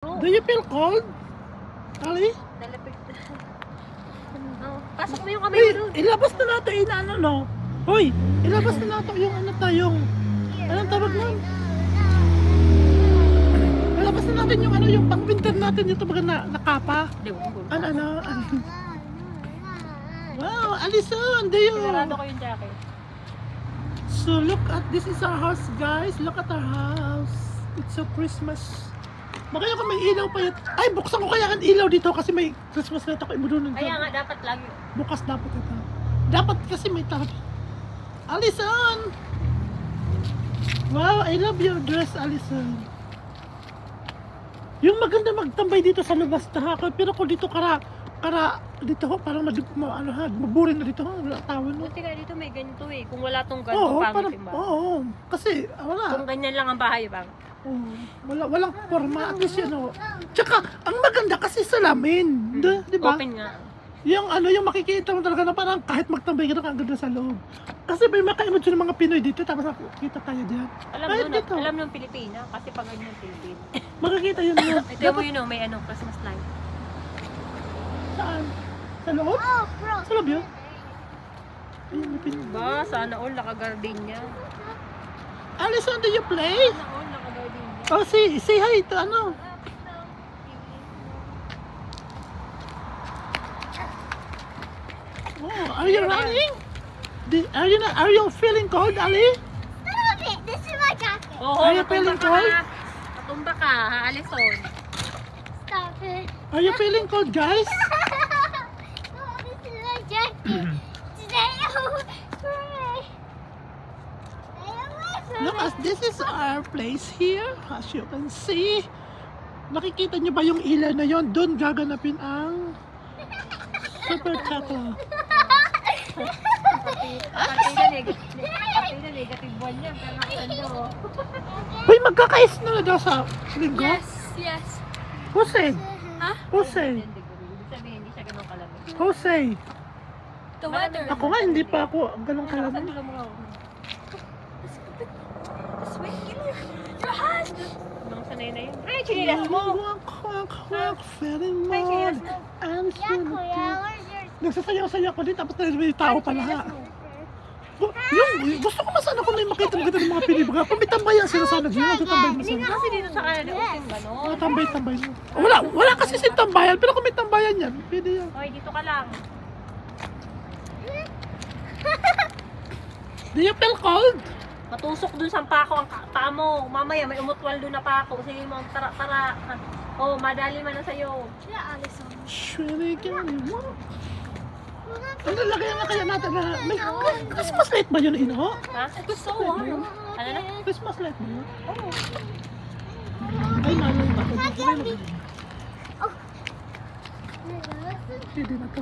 Do you feel cold? Ali? Nalapit. Pasok mo yung kamay Uy, mo doon. ilabas na natin yung ano, no? Hoy, ilabas na natin yung ano tayong... Anong tawag nun? Ilabas na natin yung ano, yung pang-winter natin dito baga nakapa. Ano. Wow, Alison, do you... Pinarado ko yung jacket. So look at, this is our house, guys. Look at our house. It's so Christmas. Makaya kung may ilaw pa yun. Ay, buksan ko kaya ang ilaw dito kasi may Christmas light ako imudunan. Kaya nga, dapat lagi. Bukas dapat ito. Dapat kasi may tawag. Alison! Wow, I love your dress, Alison. Yung maganda magtambay dito sa labas na ako. Pero kung dito dito ho, parang maburin na dito ho. Wala tawon mo. Buti ka dito may ganito eh. Kung wala tong Oo, ganito, pangit parang, yung ba? oo. Kasi, wala. Kung ganyan lang ang bahay, bang? Walang forma. At least yun, oh. Tsaka, ang maganda kasi salamin. Di ba? Open nga. Yung ano, yung makikita mo talaga na parang kahit magtambay ka na ang ganda sa loob. Kasi may maka-imagine ng mga Pinoy dito, tapos kita tayo diyan. Alam nung Pilipina, kasi pag ganyan Pilipina. Makikita yun na. Ito mo yun, may ano, Christmas light. Saan? Sa loob? Sa loob yun? Ayun, may Pinoy. Ba, sana all naka-garden niya. Alison, do you play? Sana all naka-garden niya. Oh, say hi to ano. Oh, are you running? Are you feeling cold, Ali? Stop it! This is my jacket. Oo, Are you feeling cold? Matumba ka, ha, Alison. Stop it. Are you feeling cold, guys? Oh, this is my jacket. Stay away from me. Stay away from Look, me. as this is our place here. As you can see. Nakikita niyo ba yung ilaw na yon? Doon gaganapin ang Super Chaco. Partida negative one yan. Pero nakasando. Uy, magkakais na daw sa linggo? Yes. Who say? Ha? Who say? Ibig sabihin, hindi siya ganun kalamig. Who say? The weather. Ako nga, hindi pa ako ganun kalamig. Nakasando mo ako. Sweet, give me your hand. Nung sanay na yun. Ay, chinilas mo. Feeling Ay, chinilas more. mo. And Yeah, Kuya, where's your... nagsasayaw-sayaw ko din, tapos may tao pala ha. Yung gusto ko masana kung may makita maganda ng mga Pilipinas. Kung may tambayan sila sana dyan, magtatambay mo Hindi sana. nga kasi dito sa Canada, yung gano'n. Tambay mo. Wala kasi sin tambayan, pero kung may tambayan yan, pwede yan. Hoy, dito ka lang. Do you feel cold? Matusok dun sa pako ang paa mo. Mamaya may umutwal dun na pako. Sige mo, tara. Oh, madali man na sa'yo. Yeah, Alison. Surely can you walk? Ang lalagyan na kaya natin na may Christmas light ba yun, Ino? Ha? So warm. Ano na? Christmas light ba yun? Oo. Ay, nalang ba? Oh. Pwede na to.